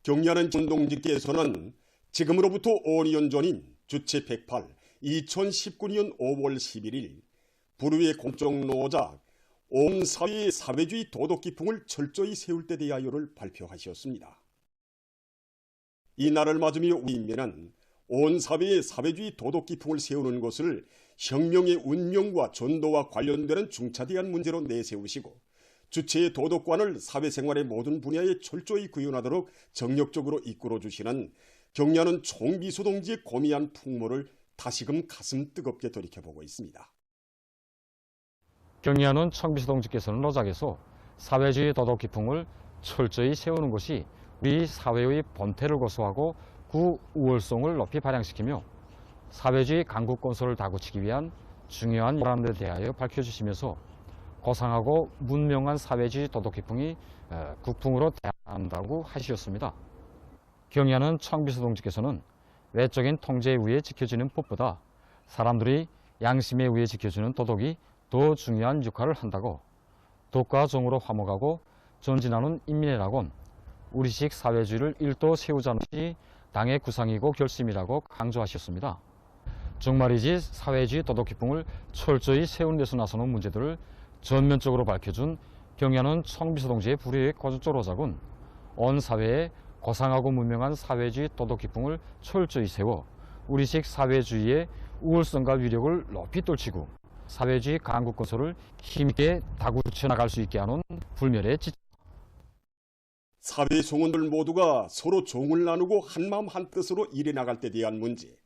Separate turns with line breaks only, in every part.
경리하는 전동직계에서는 지금으로부터 5년 전인 주체 108 2019년 5월 11일 불후의 공적노자 온 사회의 사회주의 도덕기풍을 철저히 세울 때 대하여를 발표하셨습니다. 이 날을 맞으며 우리 인민은 온 사회의 사회주의 도덕기풍을 세우는 것을 혁명의 운명과 전도와 관련되는 중차대한 문제로 내세우시고 주체의 도덕관을 사회생활의 모든 분야에 철저히 구현하도록 정력적으로 이끌어주시는 경리하는 총비서 동지의 고미한 풍모를 다시금 가슴 뜨겁게 돌이켜보고 있습니다.
경리하는 청비서 동지께서는 노작에서 사회주의 도덕기풍을 철저히 세우는 것이 우리 사회의 본태를 고수하고 그 우월성을 높이 발扬시키며 사회주의 강국 건설을 다구치기 위한 중요한 일환에 대하여 밝혀주시면서 고상하고 문명한 사회주의 도덕기풍이 국풍으로 대한다고 하셨습니다. 경리하는 청비서 동지께서는 외적인 통제에 의해 지켜지는 법보다 사람들이 양심에 의해 지켜주는 도덕이 더 중요한 역할을 한다고 덕과 정으로 화목하고 전진하는 인민의 낙원, 우리식 사회주의를 일도 세우자는 것이 당의 구상이고 결심이라고 강조하셨습니다. 정말이지 사회주의 도덕기풍을 철저히 세우는 데서 나서는 문제들을 전면적으로 밝혀준 경리하는 청비서 동지의 불의의 고전조로작은 온 사회에 고상하고 문명한 사회주의 도덕기풍을 철저히 세워 우리식 사회주의의 우월성과 위력을 높이 떨치고 사회주의 강국 건설을 힘있게 다구쳐 나갈 수 있게 하는 불멸의 지.
사회 성원들 모두가 서로 종을 나누고 한마음 한뜻으로 일해 나갈 때 대한 문제,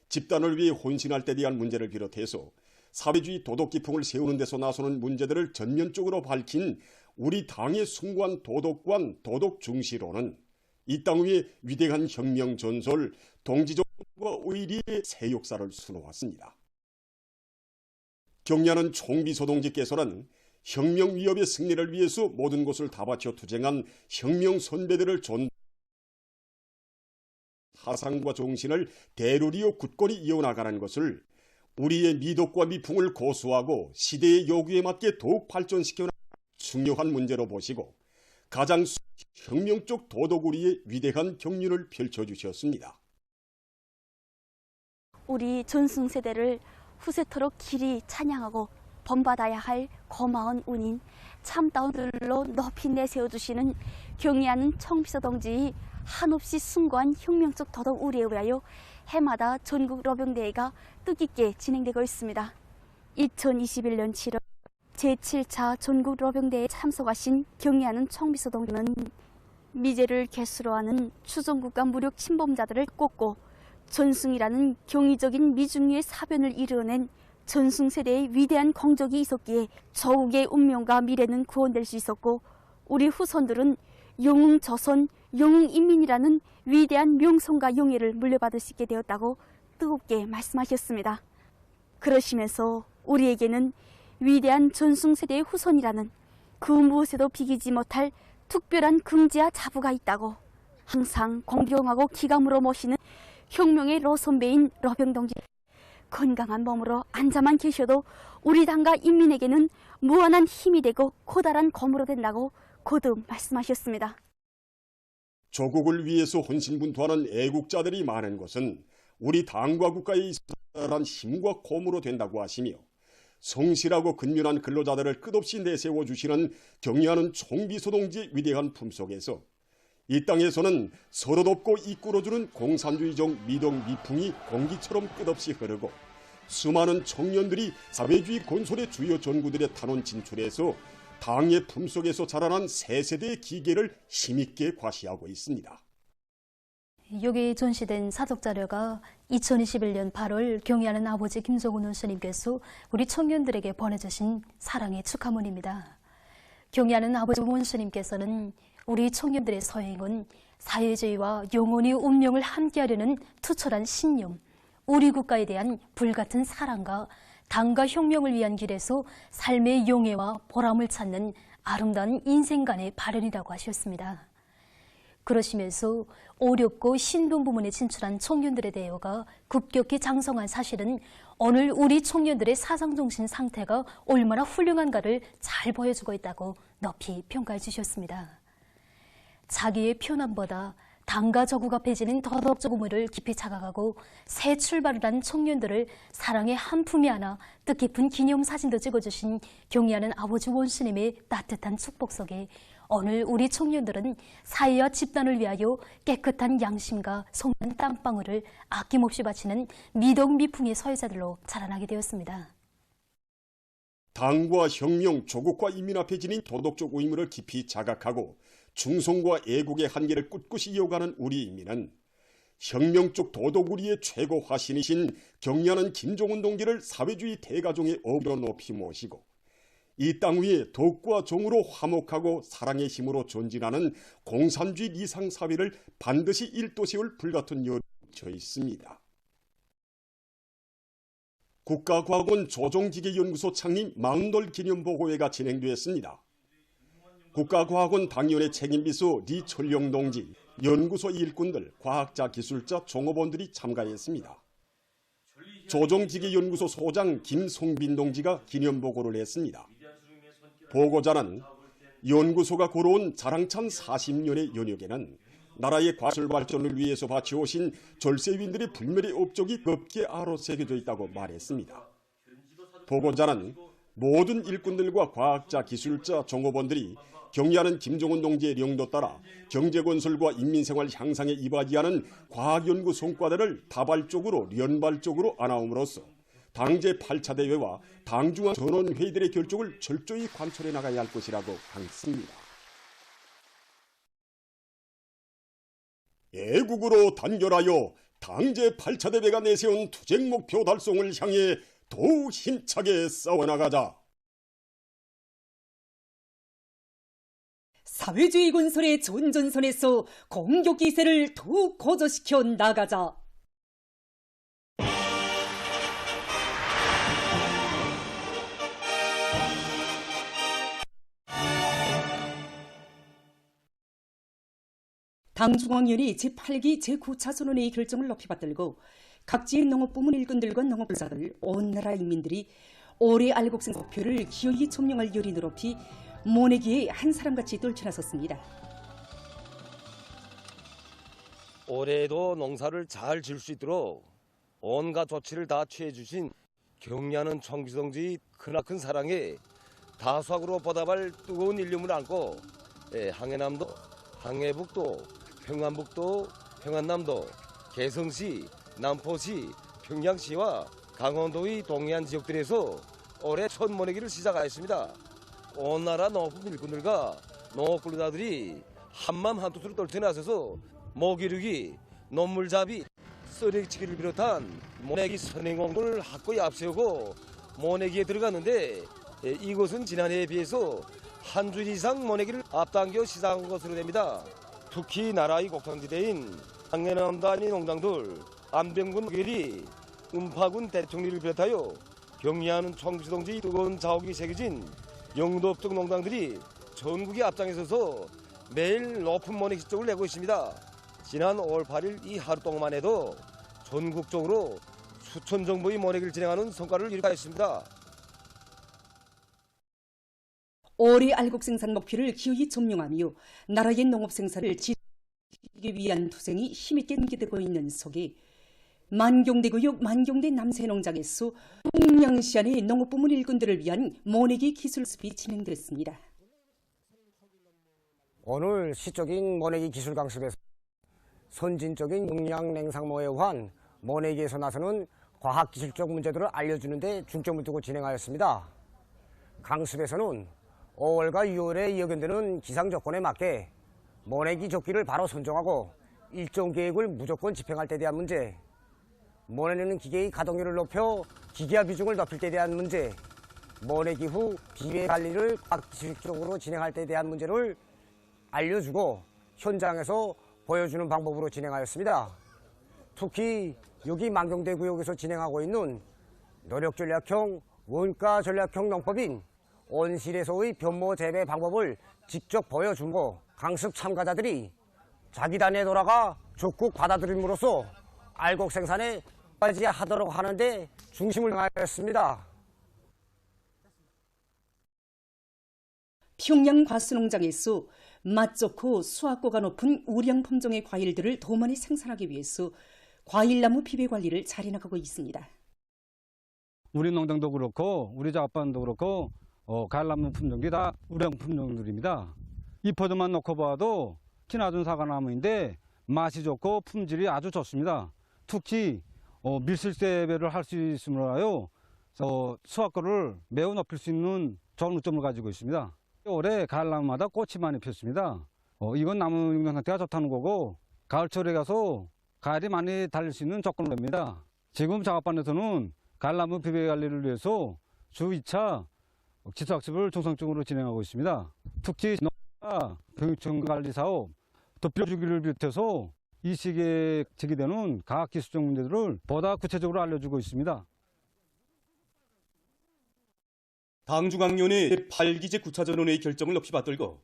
집단을 위해 혼신할 때 대한 문제를 비롯해서 사회주의 도덕기풍을 세우는 데서 나서는 문제들을 전면적으로 밝힌 우리 당의 숭고한 도덕관, 도덕중시로는 이 땅 위에 위대한 혁명 전설, 동지족과 의리의 새 역사를 수놓았습니다. 경리하는 총비서 동지께서는 혁명 위협의 승리를 위해서 모든 것을 다 바쳐 투쟁한 혁명 선배들을 사상과 정신을 대로리어 굳건히 이어나가는 것을 우리의 미덕과 미풍을 고수하고 시대의 요구에 맞게 더욱 발전시켜 중요한 문제로 보시고 가장 혁명적 도덕우리의 위대한 경륜을 펼쳐주셨습니다.
우리 전승세대를 후세토록 길이 찬양하고 본받아야 할 고마운 운인 참다운들로 높이 내세워주시는 경리하는 청비서 동지의 한없이 숭고한 혁명적 도덕 우리에 의하여 해마다 전국 로병대회가 뜻깊게 진행되고 있습니다. 2021년 7월 제7차 전국 로병대회에 참석하신 경리하는 청비서 동지는 미제를 개수로 하는 추종국가 무력 침범자들을 꽂고 전승이라는 경이적인 미중류의 사변을 이루어낸 전승세대의 위대한 공적이 있었기에 조국의 운명과 미래는 구원될 수 있었고 우리 후손들은 영웅조선, 영웅인민이라는 위대한 명성과 영예를 물려받을 수 있게 되었다고 뜨겁게 말씀하셨습니다. 그러시면서 우리에게는 위대한 전승세대의 후손이라는 그 무엇에도 비기지 못할 특별한 긍지와 자부가 있다고 항상 공경하고 기감으로 모시는 혁명의 로선배인 로병동지 건강한 몸으로 앉아만 계셔도 우리 당과 인민에게는 무한한 힘이 되고 커다란 검으로 된다고 거듭 말씀하셨습니다.
조국을 위해서 혼신분투하는 애국자들이 많은 것은 우리 당과 국가에 있어란 힘과 고무로 된다고 하시며 성실하고 근면한 근로자들을 끝없이 내세워주시는 경리하는 총비서 동지의 위대한 품속에서 이 땅에서는 서로 돕고 이끌어주는 공산주의적 미덕 미풍이 공기처럼 끝없이 흐르고 수많은 청년들이 사회주의 건설의 주요 전구들의 탄원 진출해서 당의 품속에서 자라난 새 세대의 기계를 힘있게 과시하고 있습니다.
여기 전시된 사적자료가 2021년 8월 경리하는 아버지 김성훈 원수님께서 우리 청년들에게 보내주신 사랑의 축하문입니다. 경리하는 아버지 원수님께서는 우리 청년들의 서행은 사회주의와 영원히 운명을 함께하려는 투철한 신념, 우리 국가에 대한 불같은 사랑과 당과 혁명을 위한 길에서 삶의 용해와 보람을 찾는 아름다운 인생관의 발현이라고 하셨습니다. 그러시면서 어렵고 신분 부문에 진출한 청년들의 대여가 급격히 장성한 사실은 오늘 우리 청년들의 사상정신 상태가 얼마나 훌륭한가를 잘 보여주고 있다고 높이 평가해 주셨습니다. 자기의 편안보다 당과 저구가 폐지는 더덕적 우물을 깊이 자각하고 새 출발을 한 청년들을 사랑의 한 품에 안아 뜻깊은 기념사진도 찍어주신 경의하는 아버지 원스님의 따뜻한 축복 속에 오늘 우리 청년들은 사회와 집단을 위하여 깨끗한 양심과 속는 땀방울을 아낌없이 바치는 미덕미풍의 서예자들로 자라나게 되었습니다.
당과 혁명, 조국과 인민 앞에 지닌 도덕적 의무를 깊이 자각하고 충성과 애국의 한계를 꿋꿋이 이어가는 우리 인민은 혁명적 도덕우리의 최고 화신이신 경의하는 김종운 동지를 사회주의 대가종의 어부로 높이 모시고 이 땅 위에 덕과 정으로 화목하고 사랑의 힘으로 존진하는 공산주의 이상사회를 반드시 일도 세울 불같은 열이 져 있습니다. 국가과학원 조종기계연구소 창립 40돌 기념보고회가 진행되었습니다. 국가과학원 당위원회 책임비서 리철용 동지, 연구소 일꾼들, 과학자, 기술자, 종업원들이 참가했습니다. 조종기계연구소 소장 김송빈 동지가 기념보고를 했습니다. 보고자는 연구소가 걸어온 자랑찬 40년의 연역에는 나라의 과술 발전을 위해서 바쳐오신 절세윈들의 불멸의 업적이 곱게 아로새겨져 있다고 말했습니다. 보고자는 모든 일꾼들과 과학자, 기술자, 종업원들이 경의하는 김종운 동지의령도 따라 경제건설과 인민생활 향상에 이바지하는 과학연구 성과들을 다발적으로 연발적으로 안아옴으로써 당제 8차 대회와 당중앙 전원회의들의 결정을 철저히 관철해 나가야 할 것이라고 강했습니다. 애국으로 단결하여 당제 8차 대회가 내세운 투쟁 목표 달성을 향해 더욱 힘차게 싸워나가자.
사회주의 건설의 전전선에서 공격 기세를 더욱 고조시켜 나가자. 당중앙위원회 제8기 제9차 선언회의 결정을 높이 받들고 각지의 농업부문 일꾼들과 농업불사들, 온 나라 인민들이 올해 알곡생 목표를 기어이 점령할 열이 높이 모내기에 한 사람같이 떨쳐나섰습니다.
올해에도 농사를 잘 지을 수 있도록 온갖 조치를 다 취해주신 경의하는 청지동지 크나큰 사랑에 다수학으로 보답할 뜨거운 일념을 안고 항해남도, 항해북도, 평안북도, 평안남도, 개성시, 남포시, 평양시와 강원도의 동해안 지역들에서 올해 첫 모내기를 시작하였습니다. 온 나라 농업부 일꾼들과 농업불사들이 한맘 한뜻으로 떨쳐나서서 모기르기, 논물잡이, 쓰레기치기를 비롯한 모내기 선행공을 확고히 앞세우고 모내기에 들어갔는데 이곳은 지난해에 비해서 한 주 이상 모내기를 앞당겨 시작한 것으로 됩니다. 특히 나라의 곡창지대인 항해남도 아닌 농장들, 안병군 계리, 음파군 대청리를 비롯하여 경의하는 청지동지 뜨거운 자욱이 새겨진 영도읍 농장들이 전국의 앞장에 서서 매일 높은 모내기 실적을 내고 있습니다. 지난 5월 8일 이 하루 동안만 해도 전국적으로 수천 정도의 모내기를 진행하는 성과를 이룩하였습니다.
올해 알곡 생산 목표를 기어이 점령하며 나라의 농업 생산을 지키기 위한 투쟁이 힘있게 전개되고 있는 속에 만경대구역 만경대 남새농장에서 동양시안의 농업부문 일꾼들을 위한 모내기 기술습이 진행됐습니다.
오늘 시적인 모내기 기술 강습에서 선진적인 용량 냉상모에 의한 모내기에서 나서는 과학기술적 문제들을 알려주는 데 중점을 두고 진행하였습니다. 강습에서는 5월과 6월에 이어견되는 기상조건에 맞게 모내기 조끼를 바로 선정하고 일정 계획을 무조건 집행할 때 대한 문제, 모내는 기계의 가동률을 높여 기계화 비중을 높일 때 대한 문제, 모내기 후 비배 관리를 과학기술적으로 진행할 때 대한 문제를 알려주고 현장에서 보여주는 방법으로 진행하였습니다. 특히 여기 만경대 구역에서 진행하고 있는 노력전략형, 원가전략형 농법인 온실에서의 변모 재배 방법을 직접 보여주고 강습 참가자들이 자기 단위에 돌아가 적극 받아들임으로써 알곡 생산에 하도록 하는데 중심을 다하였습니다.
평양 과수농장에서 맛 좋고 수확고가 높은 우량 품종의 과일들을 더 많이 생산하기 위해서 과일나무 비배 관리를 잘해나가고 있습니다.
우리 농장도 그렇고 우리 작업반도 그렇고 과일나무 품종이 다 우량 품종들입니다. 잎포도만 놓고 봐도 키 낮은 사과나무인데 맛이 좋고 품질이 아주 좋습니다. 특히 밀실재배를 할 수 있으므로요 수확고를 매우 높일 수 있는 좋은 우점을 가지고 있습니다. 올해 가을나무마다 꽃이 많이 폈습니다. 이건 나무 육량 상태가 좋다는 거고 가을철에 가서 가을이 많이 달릴 수 있는 조건입니다. 지금 작업반에서는 가을나무 비배 관리를 위해서 주 2차 지수학습을 정상적으로 진행하고 있습니다. 특히 농가 병충관리 사업, 덮여 주기를 비롯해서 이 시기에 제기되는 과학기술적 문제들을 보다 구체적으로 알려주고 있습니다.
당중앙위원회 제8기제 9차 전원회의 결정을 높이 받들고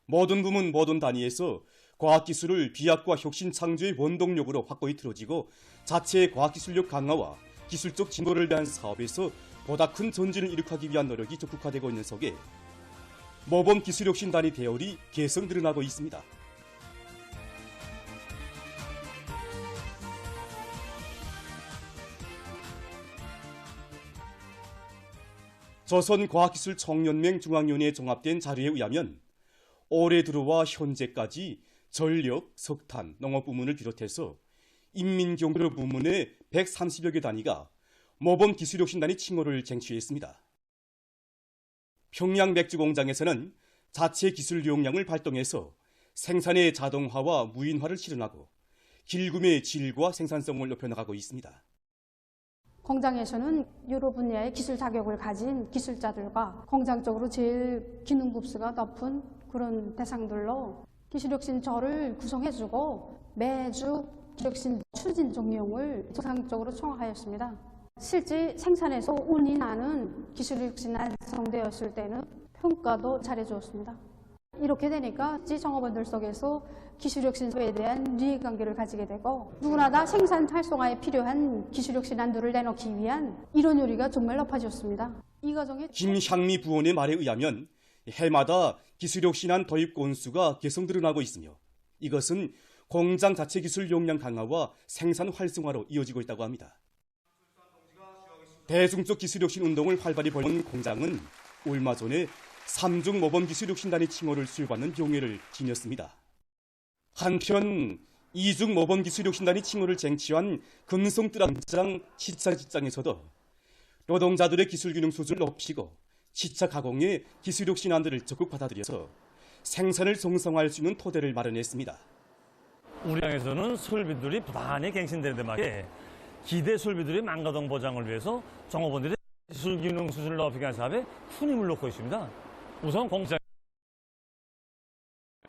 모든 부문 모든 단위에서 과학기술을 비약과 혁신 창조의 원동력으로 확고히 틀어지고 자체의 과학기술력 강화와 기술적 진보를 위한 사업에서 보다 큰 전진을 이룩하기 위한 노력이 적극화되고 있는 속에 모범 기술혁신단위 대열이 개성 드러나고 있습니다. 조선과학기술청년맹 중앙위원회에 종합된 자료에 의하면 올해 들어와 현재까지 전력, 석탄, 농업 부문을 비롯해서 인민경제로 부문의 130여 개 단위가 모범 기술혁신단위 칭호를 쟁취했습니다. 평양 맥주공장에서는 자체 기술 용량을 발동해서 생산의 자동화와 무인화를 실현하고 길금의 질과 생산성을 높여나가고 있습니다.
공장에서는 여러 분야의 기술 자격을 가진 기술자들과 공장적으로 제일 기능 급수가 높은 그런 대상들로 기술혁신처를 구성해주고 매주 기술혁신 추진 종용을 정상적으로 총화하였습니다. 실제 생산에서 운이 나는 기술혁신 완성되었을 때는 평가도 잘해주었습니다. 이렇게 되니까 지정업원들 속에서 기술혁신에 대한 이해관계를 가지게 되고 누구나 다 생산 활성화에 필요한 기술혁신 안도를 내놓기 위한 이론요리가 정말 높아졌습니다. 이 과정에
김향미 부원의 말에 의하면 해마다 기술혁신안 도입 건수가 계속 늘어나고 있으며 이것은 공장 자체 기술 용량 강화와 생산 활성화로 이어지고 있다고 합니다. 대중적 기술혁신 운동을 활발히 벌인 공장은 얼마 전에 3중 모범 기술혁신단위 칭호를 수여받는 경례를 지녔습니다. 한편 2중 모범 기술혁신단위 칭호를 쟁취한 금성뜨랑장 치차 직장에서도 노동자들의 기술균형 수준을 높이고 치차 가공의 기술혁신안들을 적극 받아들여서 생산을 정상화할 수 있는 토대를 마련했습니다.
우량에서는 설비들이 부단히 갱신되는 데 맞게 기대 설비들의 망가동 보장을 위해서 종업원들이 기술균형 수준을 높이기 위한 사업에 큰 힘을 놓고 있습니다. 우선 공장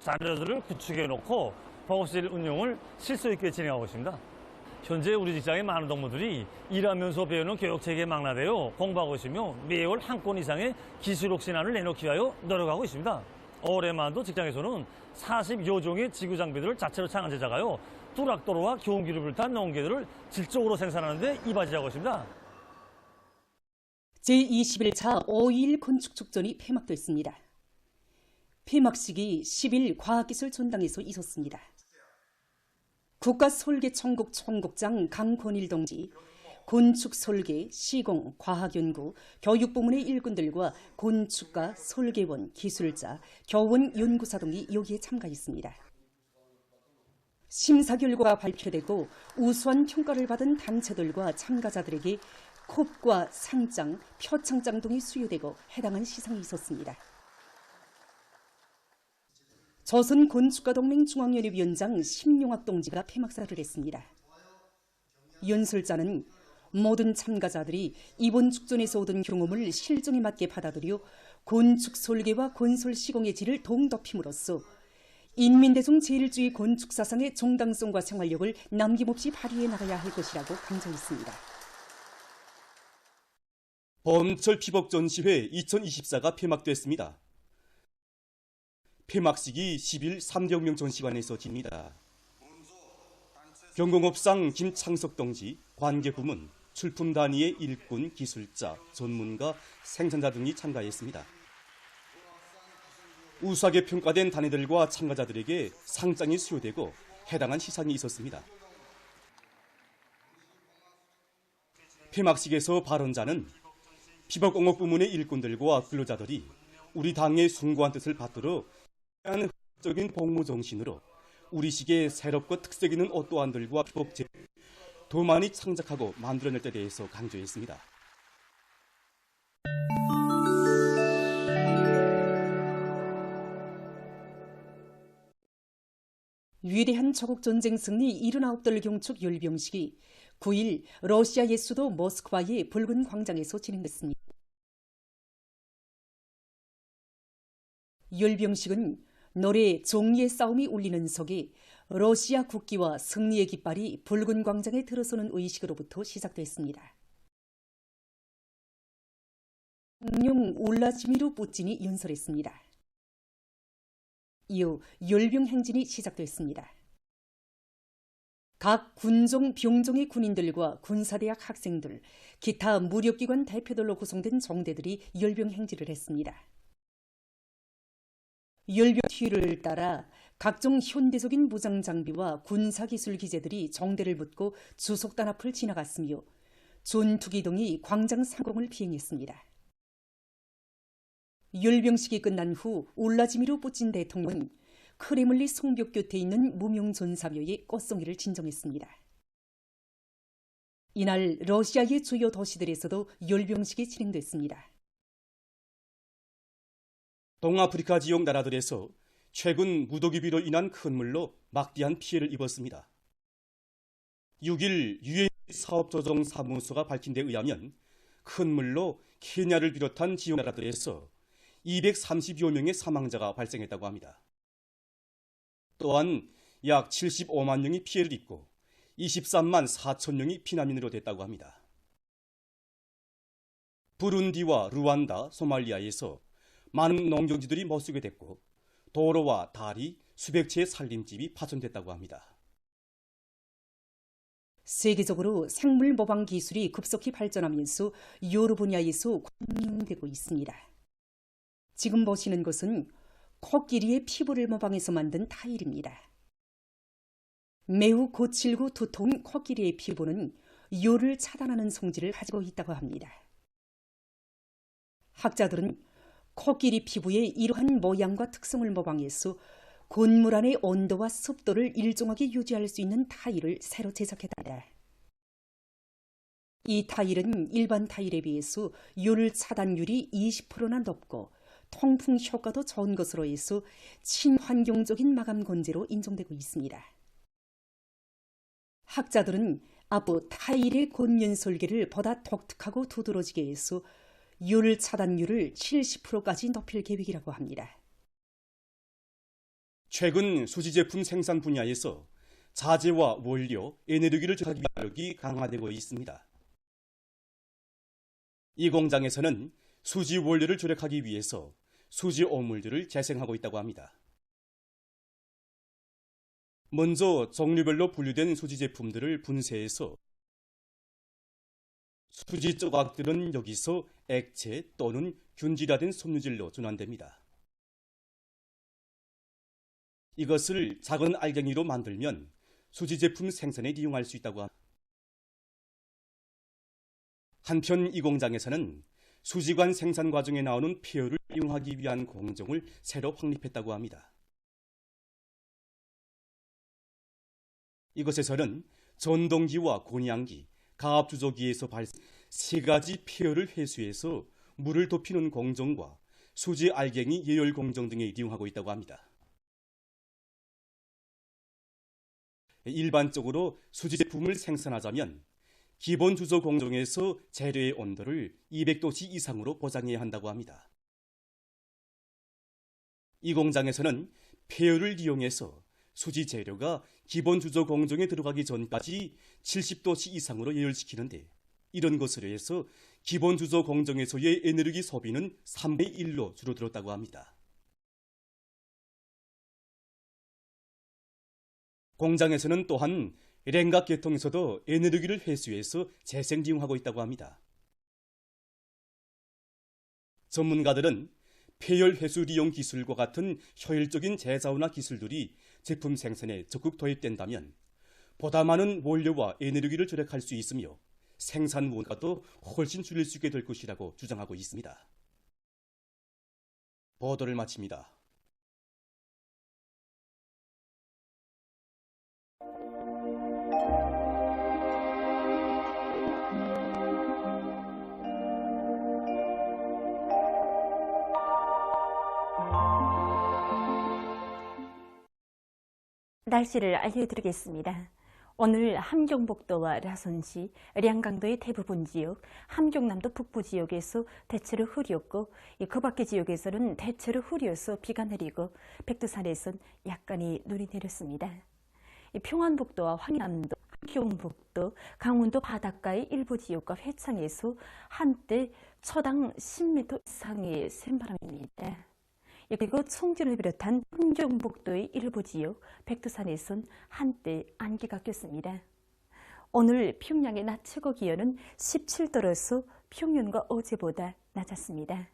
자료들을 구축해 놓고 보급실 운영을 실수 있게 진행하고 있습니다. 현재 우리 직장의 많은 동무들이 일하면서 배우는 교육체계에 망라되어 공부하고 있으며 매월 한 건 이상의 기술혁신안을 내놓기 위하여 노력하고 있습니다. 올해만도 직장에서는 40여 종의 지구 장비들을 자체로 창안 제작하여 뚜락도로와 경기를 비롯한 농기들을 질적으로 생산하는 데 이바지하고 있습니다.
제21차 5.21 건축축전이 폐막됐습니다. 폐막식이 10일 과학기술 전당에서 있었습니다. 국가설계총국 총국장 강권일 동지, 건축설계, 시공, 과학연구, 교육부문의 일꾼들과 건축가, 설계원, 기술자, 교원, 연구사 등이 여기에 참가했습니다. 심사 결과가 발표되고 우수한 평가를 받은 단체들과 참가자들에게 컵과 상장, 표창장 등이 수여되고 해당한 시상이 있었습니다. 조선건축가동맹 중앙위원회 위원장 심용학 동지가 폐막사를 했습니다. 연설자는 모든 참가자들이 이번 축전에서 얻은 경험을 실정에 맞게 받아들여 건축 설계와 건설 시공의 질을 더욱 높임으로써 인민대중 제일주의 건축 사상의 정당성과 생활력을 남김없이 발휘해 나가야 할 것이라고 강조했습니다.
봄철 피복 전시회 2024가 폐막됐습니다. 폐막식이 10일 3경명 전시관에서 집니다. 경공업상 김창석 동지, 관계부문, 출품 단위의 일꾼, 기술자, 전문가, 생산자 등이 참가했습니다.
우수하게 평가된 단위들과 참가자들에게 상장이 수여되고 해당한 시상이 있었습니다. 폐막식에서 발언자는 피복공업 부문의 일꾼들과 근로자들이 우리 당의 숭고한 뜻을 받들어 적인 복무 정신으로 우리식의 새롭고 특색 있는 옷도안들과 피복제를 더 많이 창작하고 만들어낼 데 대해서 강조했습니다.
위대한 조국전쟁 승리 79돌 경축 열병식이 9일 러시아의 수도 모스크바의 붉은 광장에서 진행됐습니다. 열병식은 노래 종리의 싸움이 울리는 속에 러시아 국기와 승리의 깃발이 붉은 광장에 들어서는 의식으로부터 시작됐습니다. 대통령 울라지미르 푸틴이 연설했습니다. 이후 열병 행진이 시작됐습니다. 각 군종, 병종의 군인들과 군사대학 학생들, 기타 무력기관 대표들로 구성된 정대들이 열병 행진을 했습니다. 열병 뒤를 따라 각종 현대적인 무장 장비와 군사기술 기재들이 정대를 붙고 주속단 앞을 지나갔으며 전투기 등이 광장 상공을 비행했습니다. 열병식이 끝난 후 울라지미르 푸틴 대통령은 크레물리 성벽 곁에 있는 무명 전사묘에 꽃송이를 진정했습니다. 이날 러시아의 주요 도시들에서도 열병식이 진행됐습니다.
동아프리카 지역 나라들에서 최근 무더기비로 인한 큰 물로 막대한 피해를 입었습니다. 6일 유엔 사업조정사무소가 밝힌 데 의하면 큰 물로 케냐를 비롯한 지역 나라들에서 230여 명의 사망자가 발생했다고 합니다. 또한 약 75만 명이 피해를 입고 23만 4천 명이 피난민으로 됐다고 합니다. 부룬디와 루안다, 소말리아에서 많은 농경지들이 못쓰게 됐고 도로와 다리, 수백 채의 살림집이 파손됐다고 합니다.
세계적으로 생물 모방 기술이 급속히 발전하면서 여러 분야에서 공유되고 있습니다. 지금 보시는 것은 코끼리의 피부를 모방해서 만든 타일입니다. 매우 거칠고 두터운 코끼리의 피부는 열을 차단하는 성질을 가지고 있다고 합니다. 학자들은 코끼리 피부의 이러한 모양과 특성을 모방해서 건물 안의 온도와 습도를 일정하게 유지할 수 있는 타일을 새로 제작했다. 이 타일은 일반 타일에 비해서 열 차단율이 20%나 높고 통풍 효과도 좋은 것으로 해서 친환경적인 마감 건재로 인정되고 있습니다. 학자들은 앞으로 타일의 곤연 설계를 보다 독특하고 두드러지게 해서 열 차단율을 70%까지 높일 계획이라고 합니다.
최근 수지 제품 생산 분야에서 자재와 원료, 에너지를 절약하기 위한 노력이 강화되고 있습니다. 이 공장에서는 수지 원료를 절약하기 위해서 수지 오물들을 재생하고 있다고 합니다. 먼저 종류별로 분류된 수지 제품들을 분쇄해서 수지 조각들은 여기서 액체 또는 균질화된 섬유질로 전환됩니다. 이것을 작은 알갱이로 만들면 수지 제품 생산에 이용할 수 있다고 합니다. 한편 이 공장에서는 수지관 생산 과정에 나오는 폐열을 이용하기 위한 공정을 새로 확립했다고 합니다. 이것에서는 전동기와 곤양기, 가압주조기에서 발생 세 가지 폐열을 회수해서 물을 덮이는 공정과 수지 알갱이 예열 공정 등에 이용하고 있다고 합니다. 일반적으로 수지 제품을 생산하자면 기본 주조 공정에서 재료의 온도를 200도씨 이상으로 보장해야 한다고 합니다. 이 공장에서는 폐열을 이용해서 수지 재료가 기본 주조 공정에 들어가기 전까지 70도씨 이상으로 예열시키는데 이런 것으로 해서 기본 주조 공정에서의 에너지 소비는 3분의 1로 줄어들었다고 합니다. 공장에서는 또한 냉각 계통에서도 에너지를 회수해서 재생 이용하고 있다고 합니다. 전문가들은 폐열 회수利用 기술과 같은 효율적인 재사원화 기술들이 제품 생산에 적극 도입된다면 보다 많은 원료와 에너지를 절약할 수 있으며 생산 원가도 훨씬 줄일 수 있게 될 것이라고 주장하고 있습니다. 보도를 마칩니다.
날씨를 알려드리겠습니다. 오늘 함경북도와 라선시, 량강도의 대부분 지역, 함경남도 북부 지역에서 대체로 흐렸고 그 밖의 지역에서는 대체로 흐려서 비가 내리고 백두산에선 약간의 눈이 내렸습니다. 평안북도와 황남도, 함경북도, 강원도 바닷가의 일부 지역과 회창에서 한때 초당 10m 이상의 샘바람입니다. 그리고 청주를 비롯한 함경북도의 일부 지역, 백두산에선 한때 안개가 꼈습니다. 오늘 평양의 낮 최고 기온은 17도로서 평년과 어제보다 낮았습니다.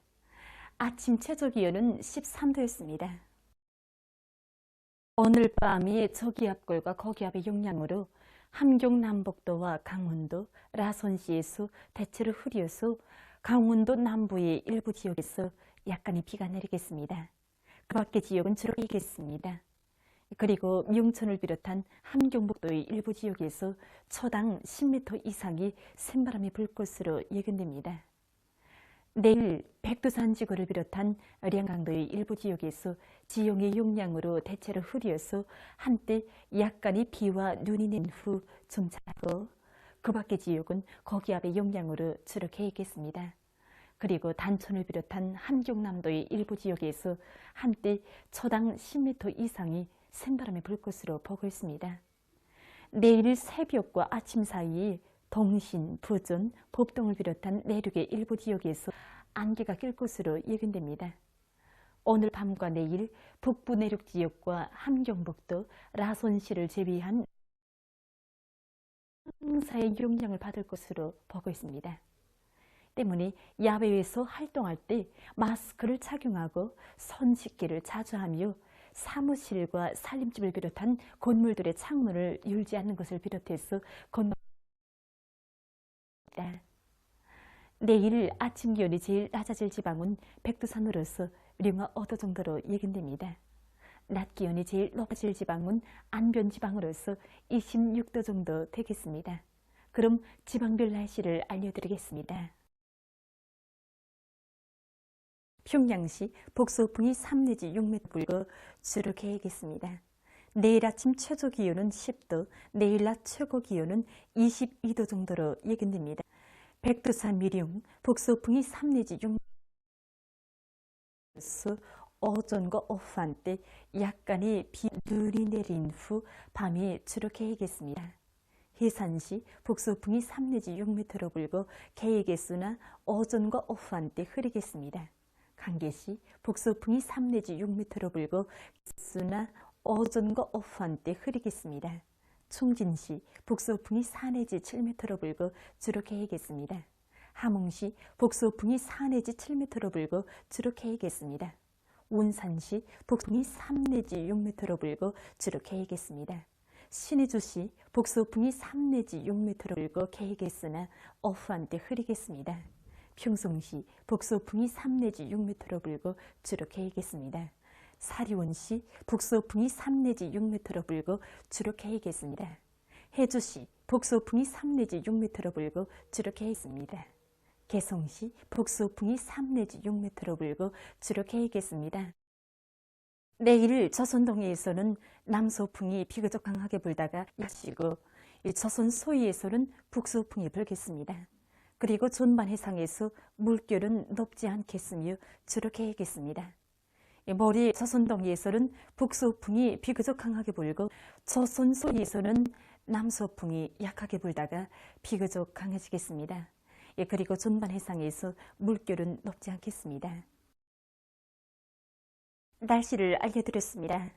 아침 최저 기온은 13도였습니다. 오늘 밤이 저기압골과 거기압의 영향으로 함경남북도와 강원도, 라선시에서 대체로 흐려서 강원도 남부의 일부 지역에서 약간의 비가 내리겠습니다. 그 밖의 지역은 주로 이겠습니다. 그리고 명천을 비롯한 함경북도의 일부 지역에서 초당 10m 이상의 샘바람이 불 것으로 예견됩니다. 내일 백두산 지구를 비롯한 량강도의 일부 지역에서 지형의 영향으로 대체로 흐려서 한때 약간의 비와 눈이 낸 후 좀 자고 그 밖의 지역은 거기압의 영향으로 주로 개겠습니다. 그리고 단천을 비롯한 함경남도의 일부 지역에서 한때 초당 10m 이상의 샘바람이 불 것으로 보고 있습니다. 내일 새벽과 아침 사이에 동신, 부전, 법동을 비롯한 내륙의 일부 지역에서 안개가 낄 것으로 예견됩니다. 오늘 밤과 내일 북부 내륙 지역과 함경북도, 라선시를 제외한 황사의 영향을 받을 것으로 보고 있습니다. 때문에 야외에서 활동할 때 마스크를 착용하고 손 씻기를 자주 하며 사무실과 살림집을 비롯한 건물들의 창문을 열지 않는 것을 비롯해서 내일 아침 기온이 제일 낮아질 지방은 백두산으로서 령화 5도 정도로 예견됩니다. 낮 기온이 제일 높아질 지방은 안변 지방으로서 26도 정도 되겠습니다. 그럼 지방별 날씨를 알려드리겠습니다. 평양시 북서풍이 3 내지 6m 불고 주로 개겠습니다. 내일 아침 최저 기온은 10도, 내일 낮 최고 기온은 22도 정도로 예견됩니다. 백두산 미령 북서풍이 3 내지 6m 오전과 오후 한때 약간의 눈이 내린 후 밤에 주로 개겠습니다. 해산시 북서풍이 3 내지 6m로 불고 개의 개수나 오전과 오후 한때 흐리겠습니다. 강계시 북서풍이 3 내지 6m로 불고 개수나 오전과 오후 한때 흐리겠습니다. 충진시 북서풍이 4 내지 7m로 불고 주로 개겠습니다. 함흥시 북서풍이 4 내지 7m로 불고 주로 개겠습니다. 운산시 북서풍이 3 내지 6m로 불고 주로 개겠습니다. 신의주시 북서풍이 3 내지 6m로 불고 개겠으나 오후 한때 흐리겠습니다. 평송시 북서풍이 3 내지 6m로 불고 주로 개겠습니다. 사리원시 북서풍이 3 내지 6m로 불고 주로 개겠습니다. 해주시 북서풍이 3 내지 6m로 불고 주로 개겠습니다. 개성시 북서풍이 3 내지 6m로 불고 주로 개겠습니다. 내일 조선동해에서는 남서풍이 비교적 강하게 불다가 약시고 조선 소위에서는 북서풍이 불겠습니다. 그리고 전반 해상에서 물결은 높지 않겠으며 주로 개겠습니다. 머리 조선동해에서는 북서풍이 비교적 강하게 불고 조선 소위에서는 남서풍이 약하게 불다가 비교적 강해지겠습니다. 그리고 전반 해상에서 물결은 높지 않겠습니다. 날씨를 알려드렸습니다.